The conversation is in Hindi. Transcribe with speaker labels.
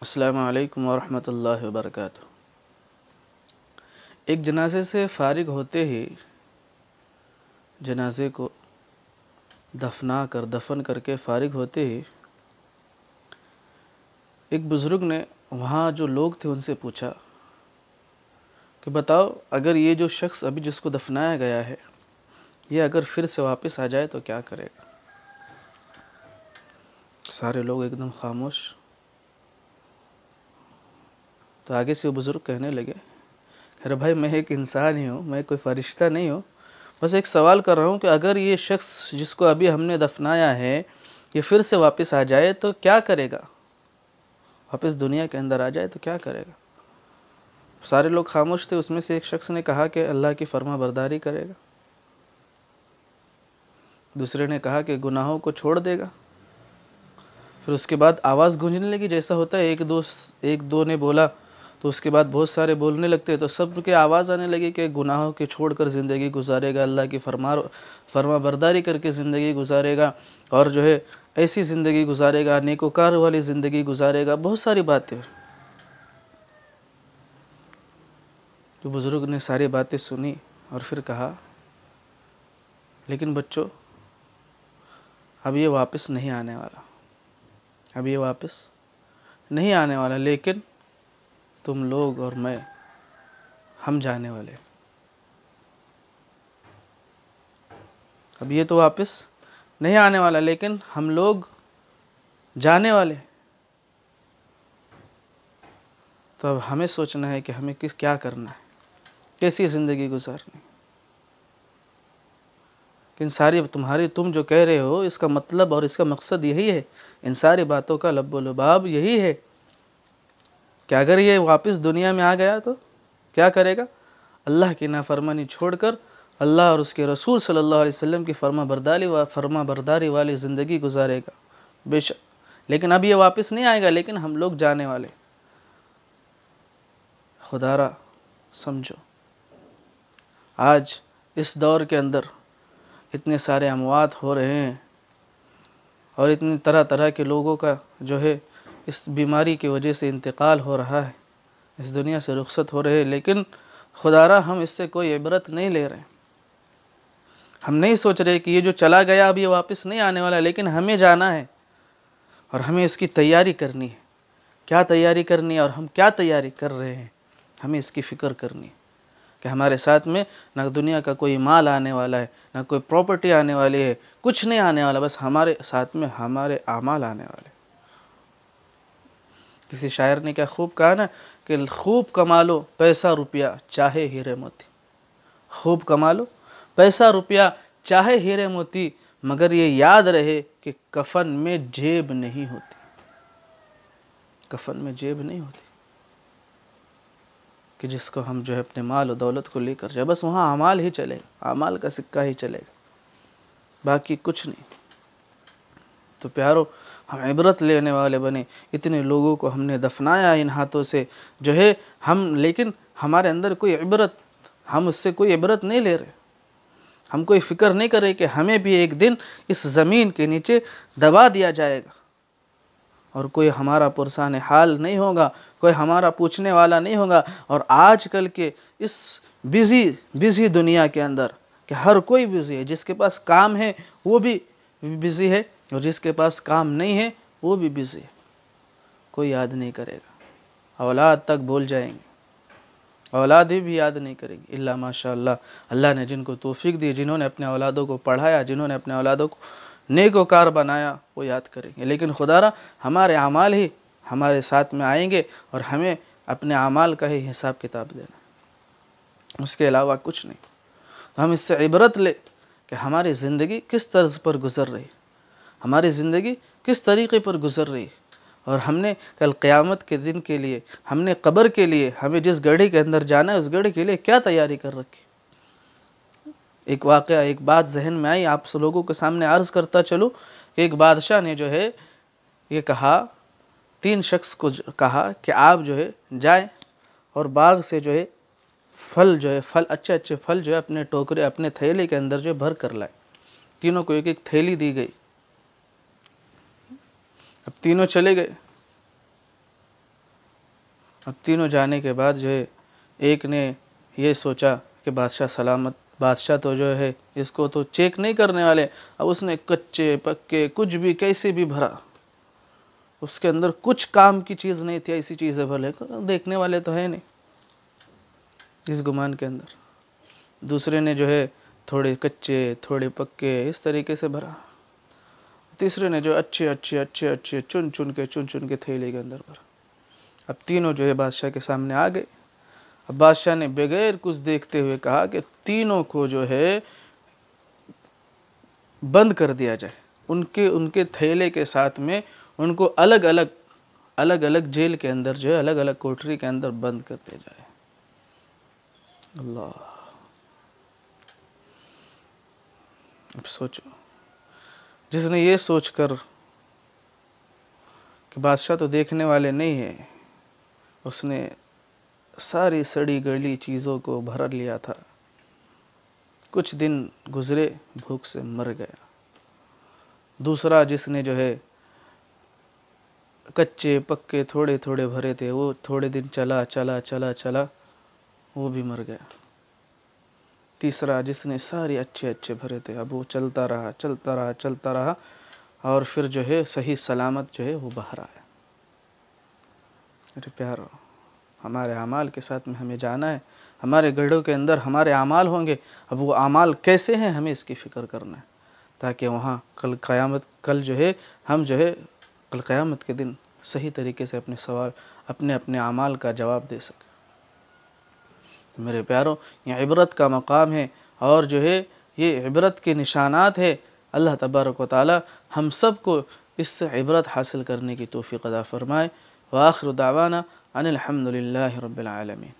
Speaker 1: अस्सलामु अलैकुम वरहमतुल्लाहि वबरकातुहू। एक जनाजे से फ़ारिग होते ही, जनाजे को दफन करके फ़ारिग होते ही एक बुज़ुर्ग ने वहाँ जो लोग थे उनसे पूछा कि बताओ, अगर ये जो शख्स अभी जिसको दफनाया गया है ये अगर फिर से वापस आ जाए तो क्या करेगा। सारे लोग एकदम खामोश। तो आगे से वो बुज़ुर्ग कहने लगे, अरे भाई, मैं एक इंसान ही हूँ, मैं कोई फ़रिश्ता नहीं हूँ। बस एक सवाल कर रहा हूँ कि अगर ये शख्स जिसको अभी हमने दफनाया है ये फिर से वापस आ जाए तो क्या करेगा, वापस दुनिया के अंदर आ जाए तो क्या करेगा। सारे लोग खामोश थे। उसमें से एक शख्स ने कहा कि अल्लाह की फर्मा बरदारी करेगा। दूसरे ने कहा कि गुनाहों को छोड़ देगा। फिर उसके बाद आवाज़ गूंजने लगी, जैसा होता है एक दो ने बोला तो उसके बाद बहुत सारे बोलने लगते हैं, तो सब के आवाज़ आने लगी कि गुनाहों के छोड़कर ज़िंदगी गुजारेगा, अल्लाह की फरमा बरदारी करके ज़िंदगी गुजारेगा, और जो है ऐसी ज़िंदगी गुजारेगा, नेकोकार वाली ज़िंदगी गुजारेगा। बहुत सारी बातें। तो बुज़ुर्ग ने सारी बातें सुनी और फिर कहा, लेकिन बच्चों, अब ये वापस नहीं आने वाला, अब ये वापस नहीं आने वाला, लेकिन तुम लोग और मैं, हम जाने वाले। अब ये तो वापस नहीं आने वाला, लेकिन हम लोग जाने वाले। तो अब हमें सोचना है कि हमें क्या करना है, कैसी ज़िंदगी गुजारनी। इन सारी तुम जो कह रहे हो, इसका मतलब और इसका मकसद यही है, इन सारी बातों का लब्बो लुबाब यही है कि अगर ये वापस दुनिया में आ गया तो क्या करेगा। अल्लाह की नाफरमानी छोड़कर अल्लाह और उसके रसूल सल्लल्लाहु अलैहि वसल्लम की फर्मा बरदारी वाली ज़िंदगी गुजारेगा बेशक। लेकिन अब ये वापस नहीं आएगा, लेकिन हम लोग जाने वाले। खुदारा समझो, आज इस दौर के अंदर इतने सारे अमवात हो रहे हैं और इतनी तरह तरह के लोगों का जो है इस बीमारी की वजह से इंतकाल हो रहा है, इस दुनिया से रुखसत हो रहे हैं, लेकिन खुदारा हम इससे कोई इबरत नहीं ले रहे। हम नहीं सोच रहे कि ये जो चला गया अब ये वापस नहीं आने वाला, लेकिन हमें जाना है और हमें इसकी तैयारी करनी है। क्या तैयारी करनी है और हम क्या तैयारी कर रहे हैं, हमें इसकी फ़िक्र करनी है कि हमारे साथ में ना दुनिया का कोई माल आने वाला है, ना कोई प्रॉपर्टी आने वाली है, कुछ नहीं आने वाला, बस हमारे साथ में हमारे आमाल आने वाले। किसी शायर ने क्या खूब कहा ना कि खूब कमा लो पैसा रुपया चाहे हीरे मोती, खूब कमा लो पैसा रुपया चाहे हीरे मोती, मगर ये याद रहे कि कफन में जेब नहीं होती, कफन में जेब नहीं होती कि जिसको हम जो है अपने माल और दौलत को लेकर जाए। बस वहाँ अमाल ही चलेगा, अमाल का सिक्का ही चलेगा, बाकी कुछ नहीं। तो प्यारो, हम इबरत लेने वाले बने। इतने लोगों को हमने दफनाया इन हाथों से जो है हम, लेकिन हमारे अंदर कोई इबरत, हम उससे कोई इबरत नहीं ले रहे। हम कोई फ़िक्र नहीं कर रहे कि हमें भी एक दिन इस ज़मीन के नीचे दबा दिया जाएगा और कोई हमारा पुरसान हाल नहीं होगा, कोई हमारा पूछने वाला नहीं होगा। और आजकल के इस बिज़ी दुनिया के अंदर कि हर कोई बिज़ी है, जिसके पास काम है वो भी बिज़ी है और जिसके पास काम नहीं है वो भी बिज़ी है। कोई याद नहीं करेगा, औलाद तक भूल जाएंगे, औलाद भी याद नहीं करेगी इल्ला माशाअल्लाह। अल्लाह ने जिनको तौफीक दी, जिन्होंने अपने औलादों को पढ़ाया, जिन्होंने अपने औलादों को नेकोकार बनाया, वो याद करेंगे। लेकिन खुदारा हमारे अमाल ही हमारे साथ में आएंगे और हमें अपने अमाल का ही हिसाब किताब देना, उसके अलावा कुछ नहीं। तो हम इससे इबरत ले कि हमारी ज़िंदगी किस तर्ज़ पर गुज़र रही, हमारी ज़िंदगी किस तरीक़े पर गुज़र रही, और हमने कल क़यामत के दिन के लिए, हमने कब्र के लिए, हमें जिस गड्ढे के अंदर जाना है उस गड्ढे के लिए क्या तैयारी कर रखी। एक वाक़या, एक बात जहन में आई, आप सब लोगों के सामने अर्ज़ करता चलूँ कि एक बादशाह ने जो है ये कहा, 3 शख्स को कहा कि आप जो है जाएं और बाग से जो है फल अच्छे अच्छे फल जो है अपने टोकरे, अपने थैले के अंदर जो है भर कर लाए। तीनों को एक एक थैली दी गई। अब तीनों चले गए। अब तीनों जाने के बाद जो है एक ने ये सोचा कि बादशाह सलामत, बादशाह तो जो है इसको तो चेक नहीं करने वाले। अब उसने कच्चे पक्के कुछ भी कैसे भी भरा, उसके अंदर कुछ काम की चीज़ नहीं थी, ऐसी चीज़ें भले देखने वाले तो है नहीं इस गुमान के अंदर। दूसरे ने जो है थोड़े कच्चे थोड़े पक्के इस तरीके से भरा। तीसरे ने जो अच्छे अच्छे अच्छे अच्छे चुन चुन के थैले के अंदर भरा। अब तीनों जो है बादशाह के सामने आ गए। अब बादशाह ने बगैर कुछ देखते हुए कहा कि तीनों को जो है बंद कर दिया जाए, उनके उनके थैले के साथ में उनको अलग अलग जेल के अंदर जो है अलग अलग कोठरी के अंदर बंद कर दिया जाए। अल्लाह, अब सोचो, जिसने ये सोचकर कि बादशाह तो देखने वाले नहीं है, उसने सारी सड़ी गली चीज़ों को भर लिया था, कुछ दिन गुजरे भूख से मर गया। दूसरा जिसने जो है कच्चे पक्के थोड़े थोड़े भरे थे, वो थोड़े दिन चला चला चला चला वो भी मर गया। तीसरा जिसने सारे अच्छे अच्छे भरे थे, अब वो चलता रहा चलता रहा चलता रहा और फिर जो है सही सलामत जो है वो बाहर आया। अरे प्यारो, हमारे अमाल के साथ में हमें जाना है, हमारे गढ़ों के अंदर हमारे अमाल होंगे। अब वो अमाल कैसे हैं हमें इसकी फ़िक्र करना है, ताकि वहाँ कल जो है हम जो है कल क़यामत के दिन सही तरीके से अपने सवाल अपने अपने अमाल का जवाब दे सकें। तो मेरे प्यारों, ये इबरत का मकाम है और जो है ये इबरत के निशानात है। अल्लाह तबारक व तआला हम सब को इससे इबरत हासिल करने की तौफ़ीक़ अता फ़रमाए। व आखिर दावाना अनिल हम्दुलिल्लाहि रब्बिल आलमीन।